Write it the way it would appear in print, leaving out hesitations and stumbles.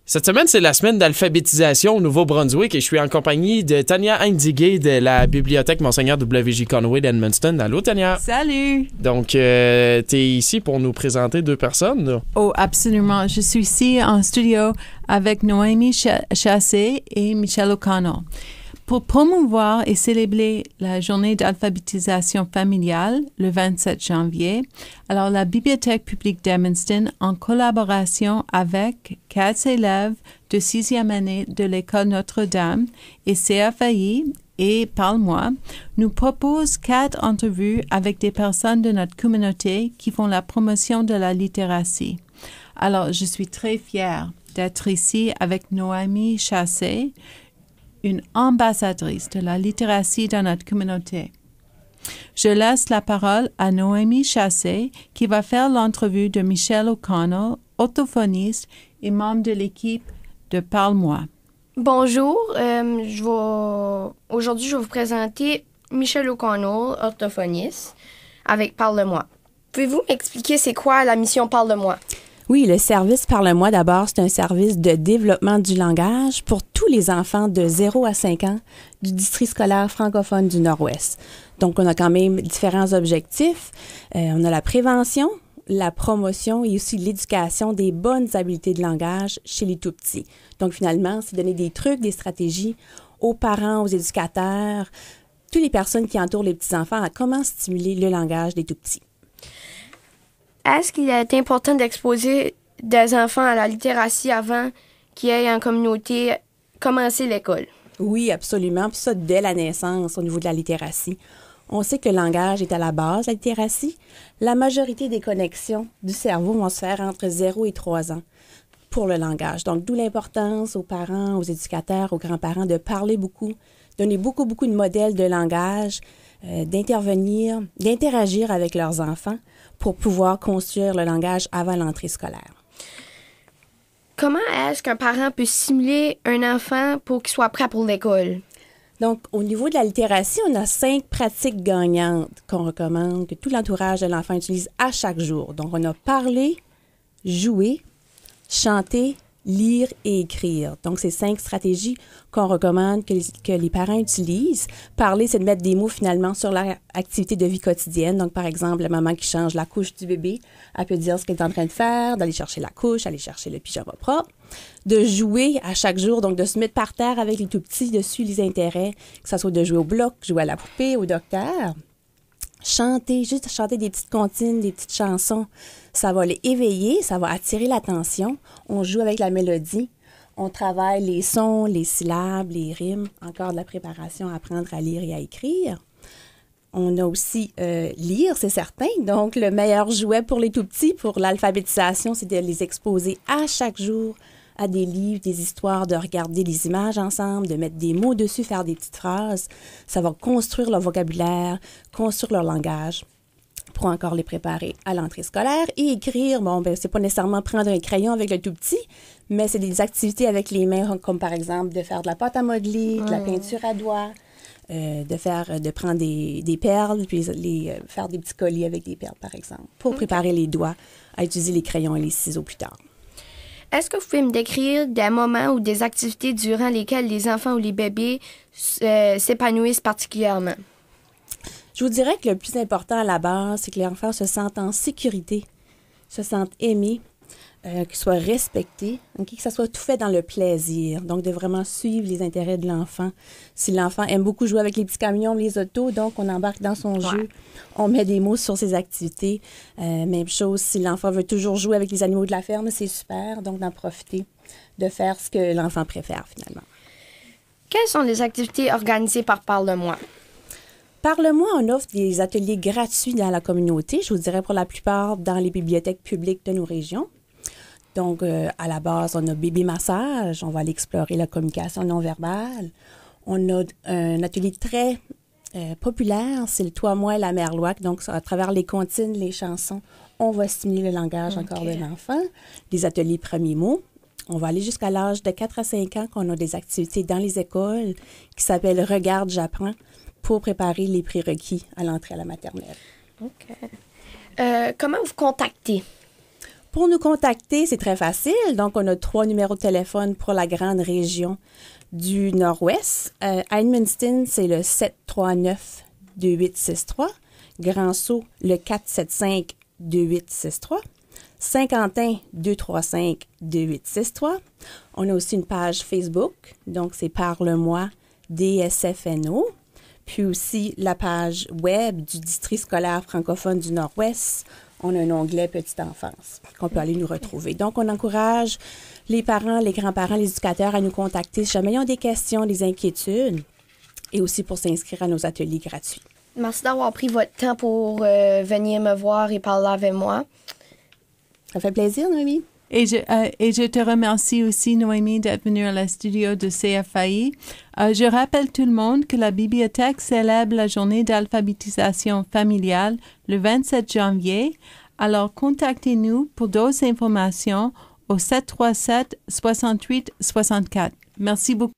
Cette semaine, c'est la semaine d'alphabétisation au Nouveau-Brunswick et je suis en compagnie de Tania Indigué de la bibliothèque Monseigneur W.J. Conway d'Edmundston. Allô, Tania? Salut! Donc, tu es ici pour nous présenter deux personnes, là? Oh, absolument. Je suis ici en studio avec Noémie Chassé et Michelle O'Connell pour promouvoir et célébrer la journée d'alphabétisation familiale le 27 janvier. Alors, la Bibliothèque publique d'Edmundston, en collaboration avec 4 élèves de 6e année de l'École Notre-Dame et CFAI et Parle-moi, nous propose 4 entrevues avec des personnes de notre communauté qui font la promotion de la littératie. Alors, je suis très fière d'être ici avec Noémie Chassé, une ambassadrice de la littératie dans notre communauté. Je laisse la parole à Noémie Chassé qui va faire l'entrevue de Michelle O'Connell, orthophoniste et membre de l'équipe de Parle-moi. Bonjour, aujourd'hui je vais vous présenter Michelle O'Connell, orthophoniste, avec Parle-moi. Pouvez-vous m'expliquer c'est quoi la mission Parle-moi? Oui, le service Parle-moi, d'abord, c'est un service de développement du langage pour tous les enfants de 0 à 5 ans du district scolaire francophone du Nord-Ouest. Donc, on a quand même différents objectifs. On a la prévention, la promotion et aussi l'éducation des bonnes habiletés de langage chez les tout-petits. Donc, finalement, c'est donner des trucs, des stratégies aux parents, aux éducateurs, toutes les personnes qui entourent les petits-enfants à comment stimuler le langage des tout-petits. Est-ce qu'il est important d'exposer des enfants à la littératie avant qu'ils aient en communauté commencé l'école? Oui, absolument. Puis ça, dès la naissance, au niveau de la littératie. On sait que le langage est à la base de la littératie. La majorité des connexions du cerveau vont se faire entre 0 et 3 ans pour le langage. Donc, d'où l'importance aux parents, aux éducateurs, aux grands-parents de parler beaucoup, donner beaucoup de modèles de langage, d'intervenir, d'interagir avec leurs enfants pour pouvoir construire le langage avant l'entrée scolaire. Comment est-ce qu'un parent peut stimuler un enfant pour qu'il soit prêt pour l'école? Donc, au niveau de la littératie, on a 5 pratiques gagnantes qu'on recommande, que tout l'entourage de l'enfant utilise à chaque jour. Donc, on a parler, jouer, chanter, lire et écrire. Donc, c'est 5 stratégies qu'on recommande que les parents utilisent. Parler, c'est de mettre des mots finalement sur leur activité de vie quotidienne. Donc, par exemple, la maman qui change la couche du bébé, elle peut dire ce qu'elle est en train de faire, d'aller chercher la couche, aller chercher le pyjama propre. De jouer à chaque jour, donc de se mettre par terre avec les tout-petits, de suivre les intérêts, que ce soit de jouer au bloc, jouer à la poupée, au docteur. Chanter, juste chanter des petites comptines, des petites chansons, ça va les éveiller, ça va attirer l'attention. On joue avec la mélodie, on travaille les sons, les syllabes, les rimes, encore de la préparation à apprendre à lire et à écrire. On a aussi lire, c'est certain. Donc, le meilleur jouet pour les tout-petits, pour l'alphabétisation, c'est de les exposer à chaque jour à des livres, des histoires, de regarder les images ensemble, de mettre des mots dessus, faire des petites phrases. Ça va construire leur vocabulaire, construire leur langage pour encore les préparer à l'entrée scolaire. Et écrire, bon, ben c'est pas nécessairement prendre un crayon avec le tout-petit, mais c'est des activités avec les mains, comme par exemple de faire de la pâte à modeler, de la peinture à doigts, de prendre des perles, puis faire des petits colliers avec des perles, par exemple, pour préparer les doigts à utiliser les crayons et les ciseaux plus tard. Est-ce que vous pouvez me décrire des moments ou des activités durant lesquelles les enfants ou les bébés s'épanouissent particulièrement? Je vous dirais que le plus important à la base, c'est que les enfants se sentent en sécurité, se sentent aimés, qu'ils soient respectés, okay, que ça soit tout fait dans le plaisir. Donc, de vraiment suivre les intérêts de l'enfant. Si l'enfant aime beaucoup jouer avec les petits camions, les autos, donc on embarque dans son jeu, on met des mots sur ses activités. Même chose, si l'enfant veut toujours jouer avec les animaux de la ferme, c'est super, donc d'en profiter, de faire ce que l'enfant préfère finalement. Quelles sont les activités organisées par Parle-moi? Parle-moi, on offre des ateliers gratuits dans la communauté, je vous dirais pour la plupart dans les bibliothèques publiques de nos régions. Donc, à la base, on a bébé massage, on va aller explorer la communication non verbale. On a un atelier très populaire, c'est le Toi, moi et la Merloac. Donc, à travers les comptines, les chansons, on va stimuler le langage encore de l'enfant. Les ateliers premiers mots. On va aller jusqu'à l'âge de 4 à 5 ans qu'on a des activités dans les écoles qui s'appellent « Regarde, j'apprends » pour préparer les prérequis à l'entrée à la maternelle. OK. Comment vous contactez? Pour nous contacter, c'est très facile. Donc, on a 3 numéros de téléphone pour la grande région du Nord-Ouest. À Edmundston, c'est le 739-2863. Grand-Sault, le 475-2863. Saint-Quentin, 235-2863. On a aussi une page Facebook, donc c'est Parle-moi DSFNO. Puis aussi la page web du District scolaire francophone du Nord-Ouest. On a un onglet Petite enfance qu'on peut aller nous retrouver. Donc, on encourage les parents, les grands-parents, les éducateurs à nous contacter si jamais ils ont des questions, des inquiétudes et aussi pour s'inscrire à nos ateliers gratuits. Merci d'avoir pris votre temps pour venir me voir et parler avec moi. Ça fait plaisir, Noémie. Et je te remercie aussi, Noémie, d'être venue à la studio de CFAI. Je rappelle tout le monde que la bibliothèque célèbre la journée d'alphabétisation familiale le 27 janvier. Alors, contactez-nous pour d'autres informations au 737-68-64. Merci beaucoup.